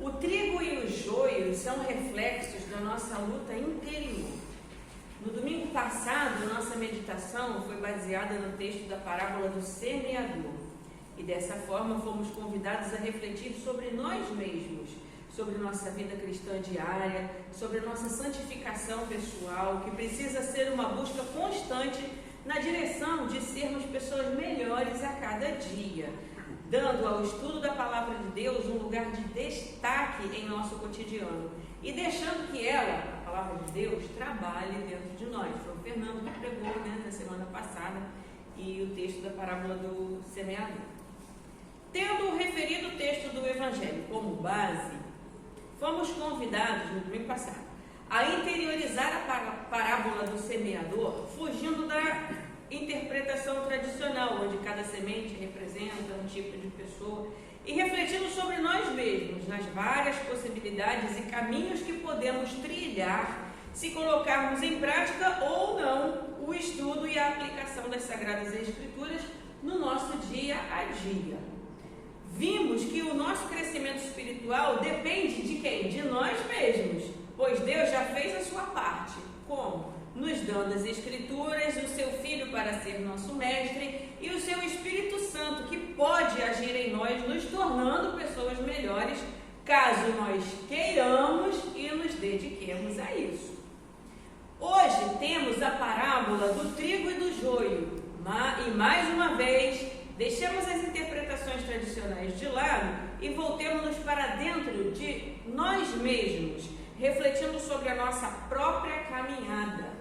O trigo e o joio são reflexos da nossa luta interior. No domingo passado, nossa meditação foi baseada no texto da parábola do semeador. E dessa forma fomos convidados a refletir sobre nós mesmos, sobre nossa vida cristã diária, sobre a nossa santificação pessoal, que precisa ser uma busca constante na direção de sermos pessoas melhores a cada dia, dando ao estudo da Palavra de Deus um lugar de destaque em nosso cotidiano e deixando que ela, a Palavra de Deus, trabalhe dentro de nós. Foi o Fernando que pregou, na semana passada, e o texto da parábola do semeador. Tendo o referido texto do Evangelho como base, fomos convidados, no domingo passado, a interiorizar a parábola do semeador, fugindo da interpretação tradicional, onde cada semente representa um tipo de pessoa, e refletindo sobre nós mesmos, nas várias possibilidades e caminhos que podemos trilhar se colocarmos em prática ou não o estudo e a aplicação das Sagradas Escrituras no nosso dia a dia. Vimos que o nosso crescimento espiritual depende de quem? De nós mesmos, pois Deus já fez a sua parte. Como? Nos dando as Escrituras, o seu Filho para ser nosso mestre e o seu Espírito Santo, que pode agir em nós, nos tornando pessoas melhores, caso nós queiramos e nos dediquemos a isso. Hoje temos a parábola do trigo e do joio, e mais uma vez deixemos as interpretações tradicionais de lado e voltemos-nos para dentro de nós mesmos, refletindo sobre a nossa própria caminhada.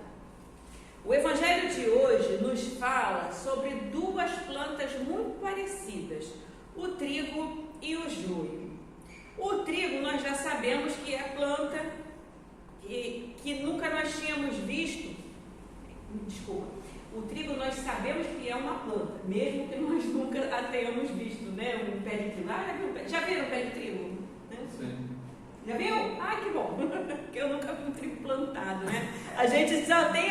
O Evangelho de hoje nos fala sobre duas plantas muito parecidas, o trigo e o joio. O trigo nós já sabemos que é a planta que nunca nós tínhamos visto. O trigo nós sabemos que é uma planta, mesmo que nós nunca a tenhamos visto, né? Um pé de trigo. Já viram o pé de trigo? Né? Sim. Já viu? Ah, que bom, porque eu nunca vi um trigo plantado, né? A gente só tem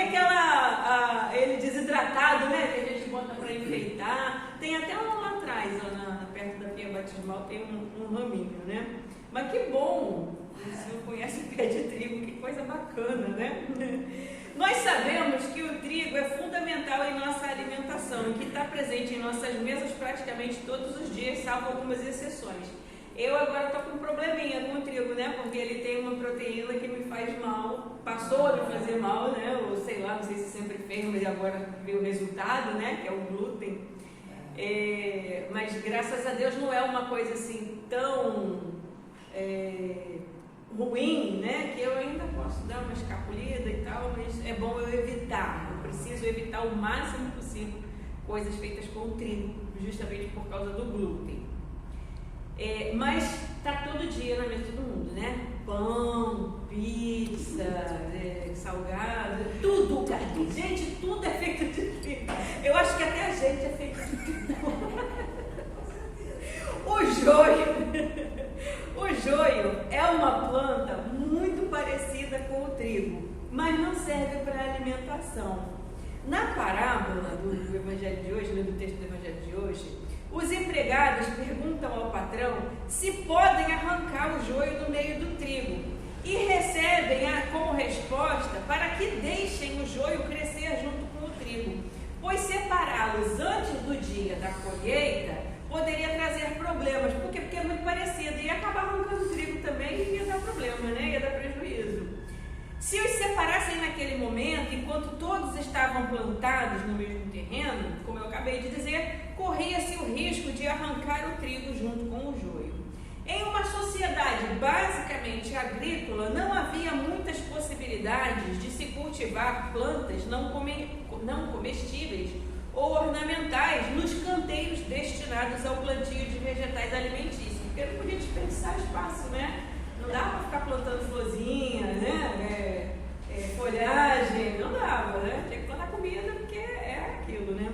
ele desidratado, né? Que a gente bota para enfeitar. Tem até um lá atrás, ó, perto da pia batismal, tem um raminho, né? Mas que bom! Se não conhece o pé de trigo, que coisa bacana, né? Nós sabemos que o trigo é fundamental em nossa alimentação e que está presente em nossas mesas praticamente todos os dias, salvo algumas exceções. Eu agora estou com um probleminha com o trigo, né? Porque ele tem uma proteína que me faz mal, passou a me fazer mal, né? Ou sei lá, não sei se sempre fez, mas agora veio o resultado, né? Que é o glúten. Mas graças a Deus não é uma coisa assim tão ruim, né? Que eu ainda posso dar uma escapulida e tal, mas é bom eu evitar. Eu preciso evitar o máximo possível coisas feitas com trigo, justamente por causa do glúten. Mas está todo dia na mesa de todo mundo, né? Pão, pizza, salgado, tudo, cara. Gente, tudo é feito de trigo. Eu acho que até a gente é feito de trigo. O joio é uma planta muito parecida com o trigo, mas não serve para alimentação. Na parábola do Evangelho de hoje, do texto do Evangelho de hoje, os empregados perguntam ao patrão se podem arrancar o joio do meio do trigo e recebem como resposta para que deixem o joio crescer junto com o trigo, pois separá-los antes do dia da colheita poderia trazer problemas, porque é muito parecido, ia acabar arrancando o trigo também e ia dar problema, né? Ia dar prejuízo. Se os separassem naquele momento, enquanto todos estavam plantados no mesmo terreno, como eu acabei de dizer, corria-se o risco de arrancar o trigo junto com o joio. Em uma sociedade basicamente agrícola, não havia muitas possibilidades de se cultivar plantas não comestíveis ou ornamentais nos canteiros destinados ao plantio de vegetais alimentícios, porque não podia desperdiçar espaço, né? Não dava para ficar plantando florzinha, né? Folhagem, não dava, né? Tinha que plantar comida porque é aquilo, né?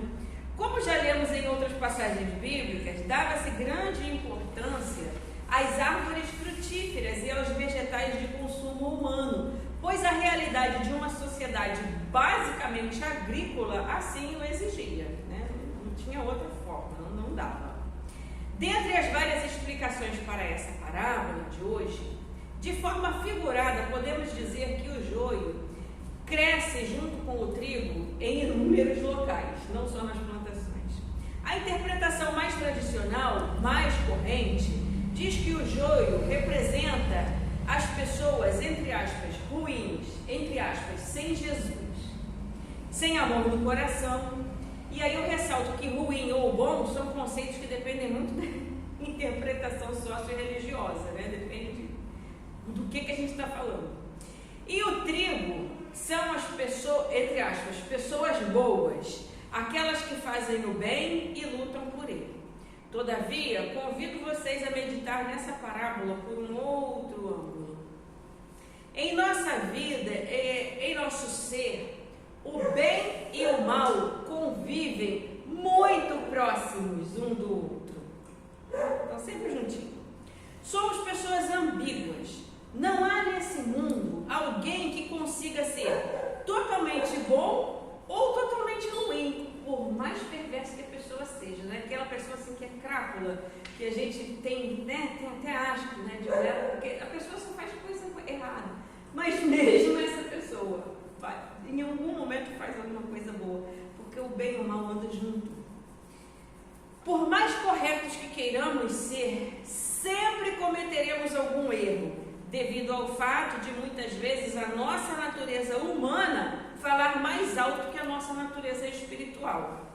Como já lemos em outras passagens bíblicas, dava-se grande importância às árvores frutíferas e aos vegetais de consumo humano, pois a realidade de uma sociedade basicamente agrícola assim o exigia, né? Não tinha outra forma, não dava. Dentre as várias explicações para essa parábola de hoje, de forma figurada, podemos dizer que o joio cresce junto com o trigo em inúmeros locais, não só nas plantações. A interpretação mais tradicional, mais corrente, diz que o joio representa as pessoas, entre aspas, ruins, entre aspas, sem Jesus, sem amor no coração. E aí eu ressalto que ruim ou bom são conceitos que dependem muito da interpretação socio-religiosa, né? Depende do que a gente está falando. E o trigo são as pessoas, entre aspas, pessoas boas, aquelas que fazem o bem e lutam por ele. Todavia, convido vocês a meditar nessa parábola por um outro ângulo. Em nossa vida, em nosso ser, o bem e o mal convivem muito próximos um do outro. Estão sempre juntinhos. Somos pessoas ambíguas. Não há nesse mundo alguém que consiga ser totalmente bom ou totalmente ruim, por mais perversa que a pessoa seja, né? Aquela pessoa assim que é crápula, que a gente tem, né? Tem até asco, né? De olhar, porque a pessoa só faz coisa errada. Mas mesmo essa pessoa em algum momento faz alguma coisa boa, porque o bem e o mal andam junto. Por mais corretos que queiramos ser, sempre cometeremos algum erro, devido ao fato de muitas vezes a nossa natureza humana falar mais alto que a nossa natureza espiritual.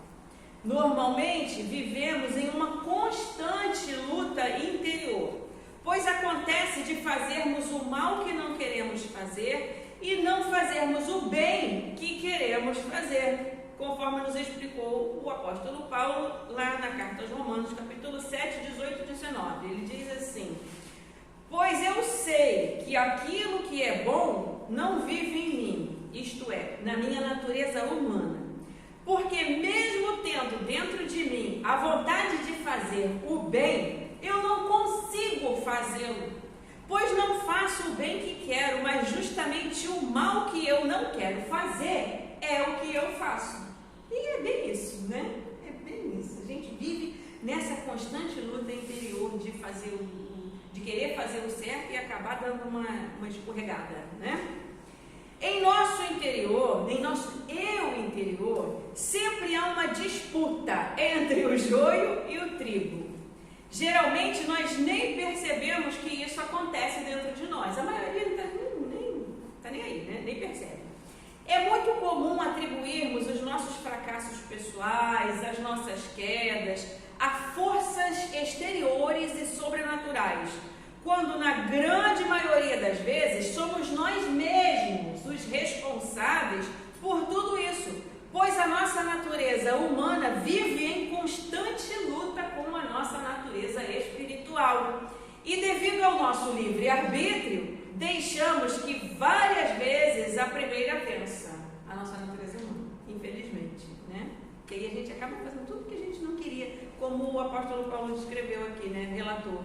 Normalmente vivemos em uma constante luta interior, pois acontece de fazermos o mal que não queremos fazer e não fazermos o bem que queremos fazer, conforme nos explicou o apóstolo Paulo lá na carta aos Romanos, capítulo 7, 18 e 19. Ele diz assim: pois eu sei que aquilo que é bom não vive em mim, isto é, na minha natureza humana, porque mesmo tendo dentro de mim a vontade de fazer o bem, eu não consigo fazê-lo. Pois não faço o bem que quero, mas justamente o mal que eu não quero fazer é o que eu faço. E é bem isso, né? É bem isso. A gente vive nessa constante luta interior de fazer de querer fazer o certo e acabar dando uma escorregada, né? Em nosso interior, em nosso eu interior, sempre há uma disputa entre o joio e o trigo. Geralmente nós nem percebemos que isso acontece dentro de nós. A maioria não está nem aí, né? Nem percebe. É muito comum atribuirmos os nossos fracassos pessoais, as nossas quedas, a forças exteriores e sobrenaturais, quando na grande maioria das vezes somos nós mesmos os responsáveis por tudo isso. Pois a nossa natureza humana vive em constante luta com a nossa natureza espiritual. E devido ao nosso livre-arbítrio, deixamos que várias vezes a primeira vença a nossa natureza humana, infelizmente, né? Porque aí a gente acaba fazendo tudo que a gente não queria, como o apóstolo Paulo descreveu aqui, né? Relatou.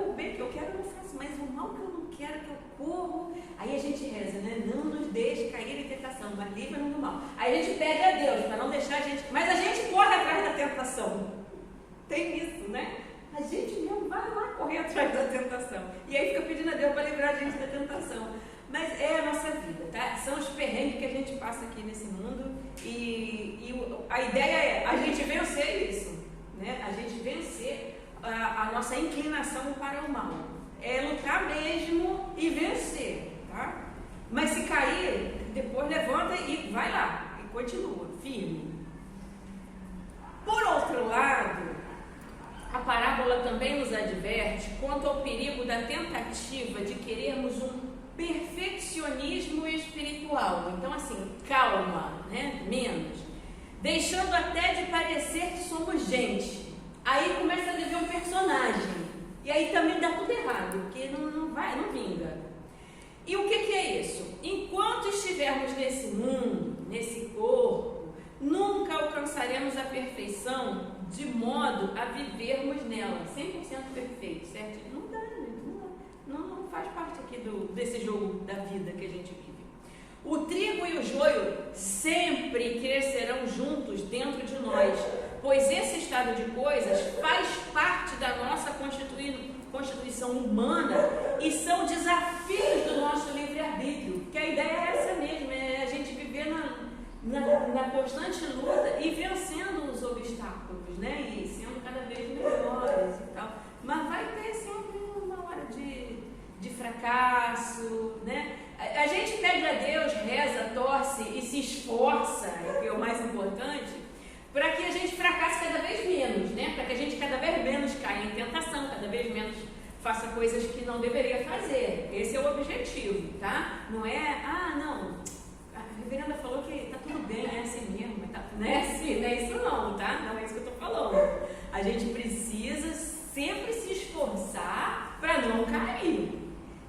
O bem que eu quero eu não faço, mas o mal que eu não quero que eu corro. Aí a gente reza, né? Não nos deixe cair em tentação, mas livra-nos do mal. Aí a gente pede a Deus para não deixar a gente, mas a gente corre atrás da tentação. Tem isso, né? A gente mesmo vai lá correr atrás da tentação. E aí fica pedindo a Deus para livrar a gente da tentação. Mas é a nossa vida, tá? São os perrengues que a gente passa aqui nesse mundo. E a ideia é a gente vencer isso, né? A gente vencer a nossa inclinação para o mal. É lutar mesmo e vencer, tá? Mas se cair, depois levanta e vai lá. E continua, firme. Por outro lado, a parábola também nos adverte quanto ao perigo da tentativa de querermos um perfeccionismo espiritual. Então, assim, calma, né? Menos. Deixando até de parecer que somos gente. Aí começa a viver um personagem. E aí também dá tudo errado, porque não vinga. E o que é isso? Enquanto estivermos nesse mundo, nesse corpo, nunca alcançaremos a perfeição de modo a vivermos nela 100% perfeito, certo? Não dá, não faz parte aqui desse jogo da vida que a gente vive. O trigo e o joio sempre crescerão juntos dentro de nós, pois esse estado de coisas faz parte da nossa constituição humana e são desafios do nosso livre-arbítrio, que a ideia é essa mesmo, é a gente viver na constante luta e vencendo os obstáculos, né? E sendo cada vez melhores e tal. Mas vai ter sempre uma hora de fracasso, né? A gente pede a Deus, reza, torce e se esforça, que é o mais importante, para que a gente fracasse cada vez menos, né? Para que a gente cada vez menos caia em tentação, cada vez menos faça coisas que não deveria fazer. Esse é o objetivo, tá? Não é, não, a reverenda falou que tá tudo bem, é assim mesmo, tá? Não é assim, não é isso não, tá? Não é isso que eu tô falando. A gente precisa sempre se esforçar para não cair.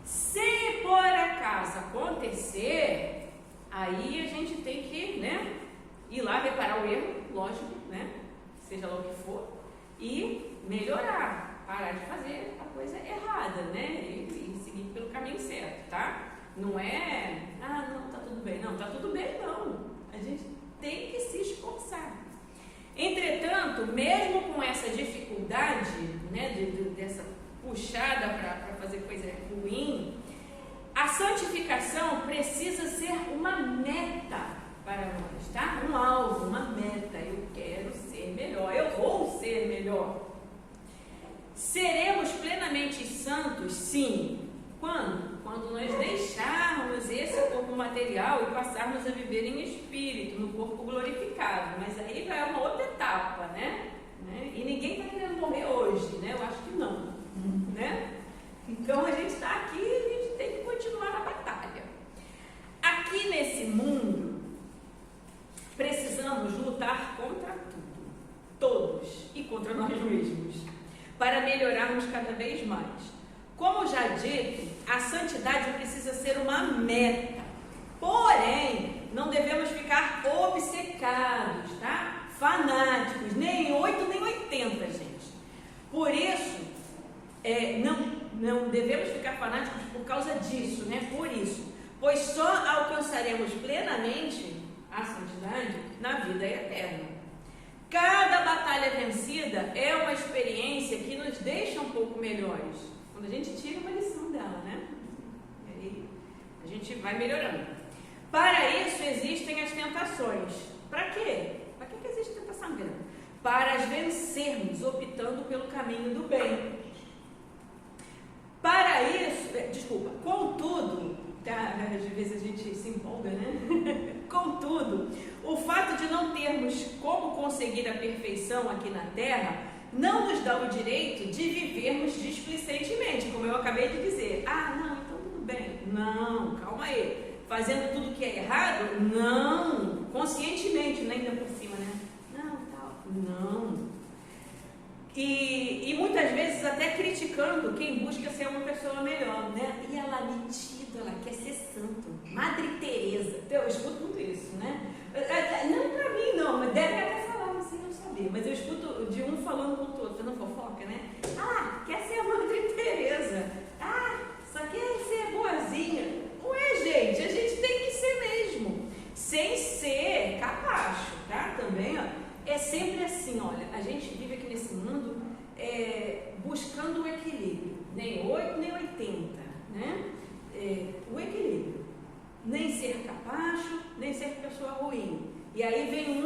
Se por acaso acontecer, aí a gente tem que, né, ir lá reparar o erro, lógico, né, seja lá o que for, e melhorar, parar de fazer a coisa errada, né, e seguir pelo caminho certo, tá? Não é, não, tá tudo bem, não, tá tudo bem não, a gente tem que se esforçar. Entretanto, mesmo com essa dificuldade, né, dessa puxada para fazer coisa ruim, a santificação precisa ser uma meta para nós, tá? Um alvo, uma meta. Eu quero ser melhor, eu vou ser melhor. Seremos plenamente santos, sim. Quando? Quando nós deixarmos esse corpo material e passarmos a viver em espírito, no corpo glorificado. Mas aí já é uma outra etapa, né? E ninguém está querendo morrer hoje, né? Eu acho que não, né? Então a gente está aqui e a gente tem que continuar na batalha. Aqui nesse mundo, precisamos lutar contra tudo, todos, e contra nós mesmos, para melhorarmos cada vez mais. Como já dito, a santidade precisa ser uma meta, porém, não devemos ficar obcecados, tá? Fanáticos, nem 8 nem 80, gente. Por isso, não devemos ficar fanáticos por causa disso, né? Por isso, pois só alcançaremos plenamente a santidade na vida eterna. Cada batalha vencida é uma experiência que nos deixa um pouco melhores. Quando a gente tira uma lição dela, né? E aí a gente vai melhorando. Para isso existem as tentações. Para quê? Para que existe tentação grande? Para as vencermos, optando pelo caminho do bem. Para isso, contudo, às vezes a gente se empolga, né? Contudo, o fato de não termos como conseguir a perfeição aqui na Terra não nos dá o direito de vivermos displicentemente, como eu acabei de dizer. Não, então tudo bem. Não, calma aí. Fazendo tudo que é errado? Não. Conscientemente, ainda por cima, né? Não. E muitas vezes até criticando quem busca ser uma pessoa melhor, né? E ela metida, ela quer ser santo. Madre Teresa. Eu escuto muito isso, né? Não pra mim não, mas deve até falar, não sei, não saber. Mas eu escuto de um falando com o outro, fazendo fofoca, né? Quer ser a Madre Teresa. Só quer ser boazinha. Ué, gente, a gente tem que ser mesmo. Sem ser capacho, tá? Também, ó. É sempre assim, olha, a gente vive aqui nesse mundo buscando o equilíbrio, nem 8 nem 80, né? O equilíbrio, nem ser capacho, nem ser pessoa ruim. E aí vem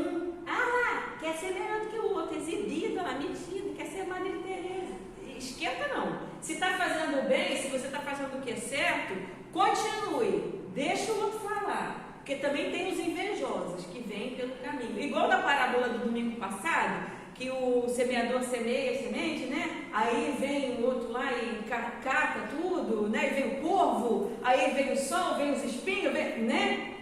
quer ser melhor do que o outro, exibido, metido, quer ser Madre Teresa. Esquenta não. Se está fazendo bem, se você está fazendo o que é certo, continue, deixa o outro falar. Porque também tem os invejosos que vêm pelo caminho. Igual da parábola do domingo passado, que o semeador semeia a semente, né? Aí vem o outro lá e cata tudo, né? E vem o corvo, aí vem o sol, vem os espinhos, né?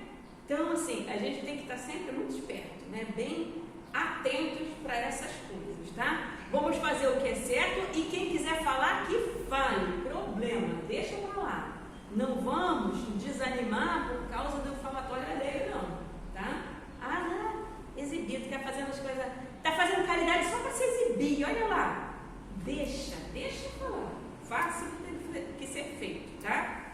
Então, assim, a gente tem que estar sempre muito esperto, né? Bem atentos para essas coisas, tá? Vamos fazer o que é certo e quem quiser falar, que fale. Problema, deixa pra lá. Não vamos desanimar por causa do falatório alheio, não, tá? Exibido, quer fazer as coisas, tá fazendo caridade só para se exibir, olha lá. Deixa falar, faça o que tem que ser feito, tá?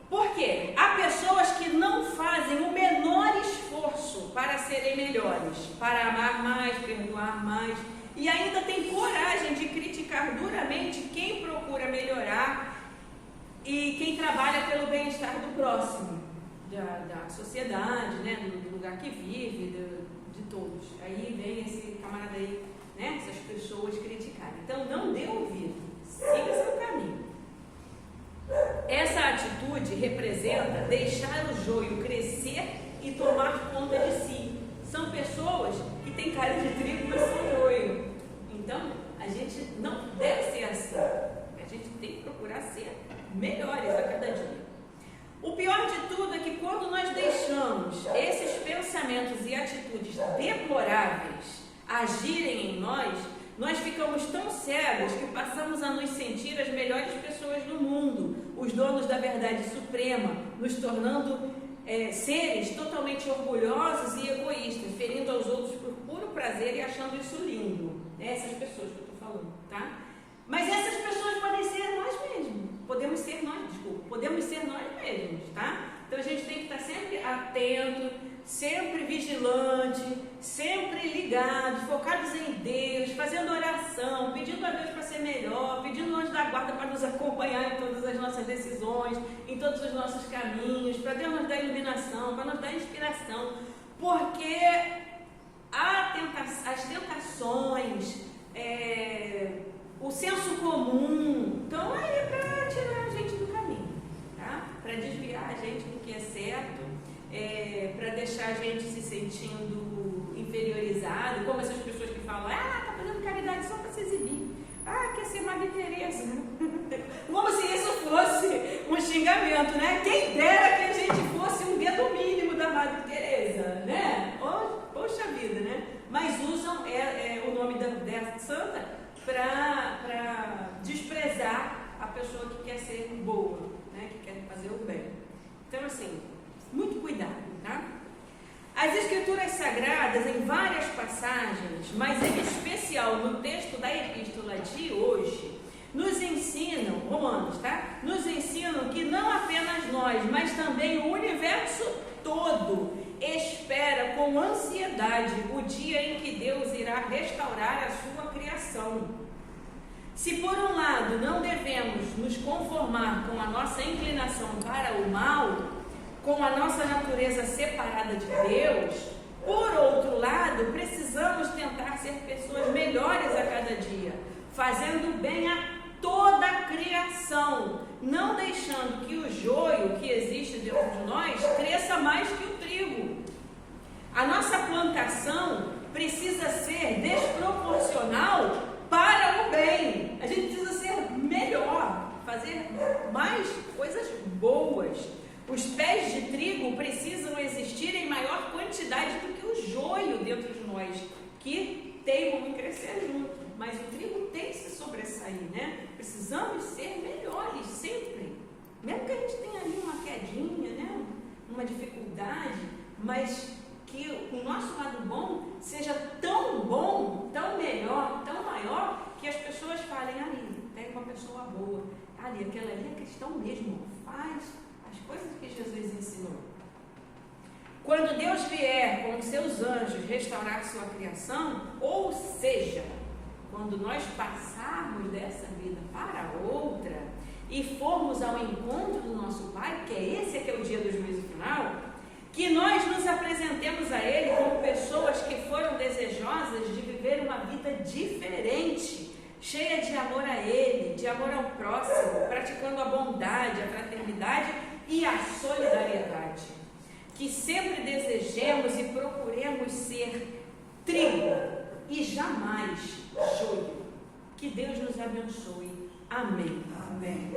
Por quê? Há pessoas que não fazem o menor esforço para serem melhores, para amar mais, ainda tem coragem de criticar duramente quem procura melhorar e quem trabalha pelo bem-estar do próximo, da sociedade, né, do lugar que vive, de todos. Aí vem esse camarada aí, né, essas pessoas criticarem. Então não dê ouvido, siga seu caminho. Essa atitude representa deixar o joio crescer e tomar conta de si. São pessoas que têm cara de trigo, mas são joio. Então, a gente não deve ser assim. A gente tem que procurar ser melhores a cada dia. O pior de tudo é que quando nós deixamos esses pensamentos e atitudes deploráveis agirem em nós, nós ficamos tão cegos que passamos a nos sentir as melhores pessoas do mundo, os donos da verdade suprema, nos tornando seres totalmente orgulhosos e egoístas, ferindo aos outros por puro prazer e achando isso lindo. Essas pessoas que eu estou falando, tá? Mas essas pessoas podem ser nós mesmos. Podemos ser nós mesmos, tá? Então a gente tem que estar sempre atento, sempre vigilante, sempre ligados, focados em Deus, fazendo oração, pedindo a Deus para ser melhor, pedindo o anjo da guarda para nos acompanhar em todas as nossas decisões, em todos os nossos caminhos, para Deus nos dar iluminação, para nos dar inspiração, porque as tentações, o senso comum estão aí para tirar a gente do caminho, tá? Para desviar a gente do que é certo, para deixar a gente se sentindo inferiorizado, como essas pessoas que falam, tá fazendo caridade só para se exibir, quer ser Madre Teresa, como se isso fosse um xingamento, né? Quem dera que a gente fosse um dedo mínimo da Madre Teresa, né? Poxa vida, né? Mas usam o nome dessa santa para desprezar a pessoa que quer ser boa, né? Que quer fazer o bem. Então, assim, muito cuidado, tá? As Escrituras Sagradas, em várias passagens, mas em especial no texto da Epístola de hoje, nos ensinam, Romanos, tá? Nos ensinam que não apenas nós, mas também o universo todo espera com ansiedade o dia em que Deus irá restaurar a sua criação. Se por um lado não devemos nos conformar com a nossa inclinação para o mal, com a nossa natureza separada de Deus, por outro lado, precisamos tentar ser pessoas melhores a cada dia, fazendo bem a toda a criação, não deixando que o joio que existe dentro de nós cresça mais que o trigo. A nossa plantação precisa ser desproporcional para o bem. A gente precisa ser melhor, fazer mais coisas boas. Os pés de trigo precisam existir em maior quantidade do que o joio dentro de nós, que teimam em crescer junto. Mas o trigo tem que se sobressair, né? Precisamos ser melhores sempre. Mesmo que a gente tenha ali uma quedinha, né? Uma dificuldade, mas que o nosso lado bom seja tão bom, tão melhor, tão maior, que as pessoas falem, ali, tem uma pessoa boa, ali, aquela ali é cristão mesmo, faz as coisas que Jesus ensinou. Quando Deus vier com os seus anjos restaurar sua criação, ou seja, quando nós passarmos dessa vida para outra e formos ao encontro do nosso Pai, que é esse que é o dia do juízo final, que nós nos apresentemos a Ele como pessoas que foram desejosas de viver uma vida diferente, cheia de amor a Ele, de amor ao próximo, praticando a bondade, a fraternidade e a solidariedade. Que sempre desejemos e procuremos ser trigo e jamais joio. Que Deus nos abençoe. Amém. Amém.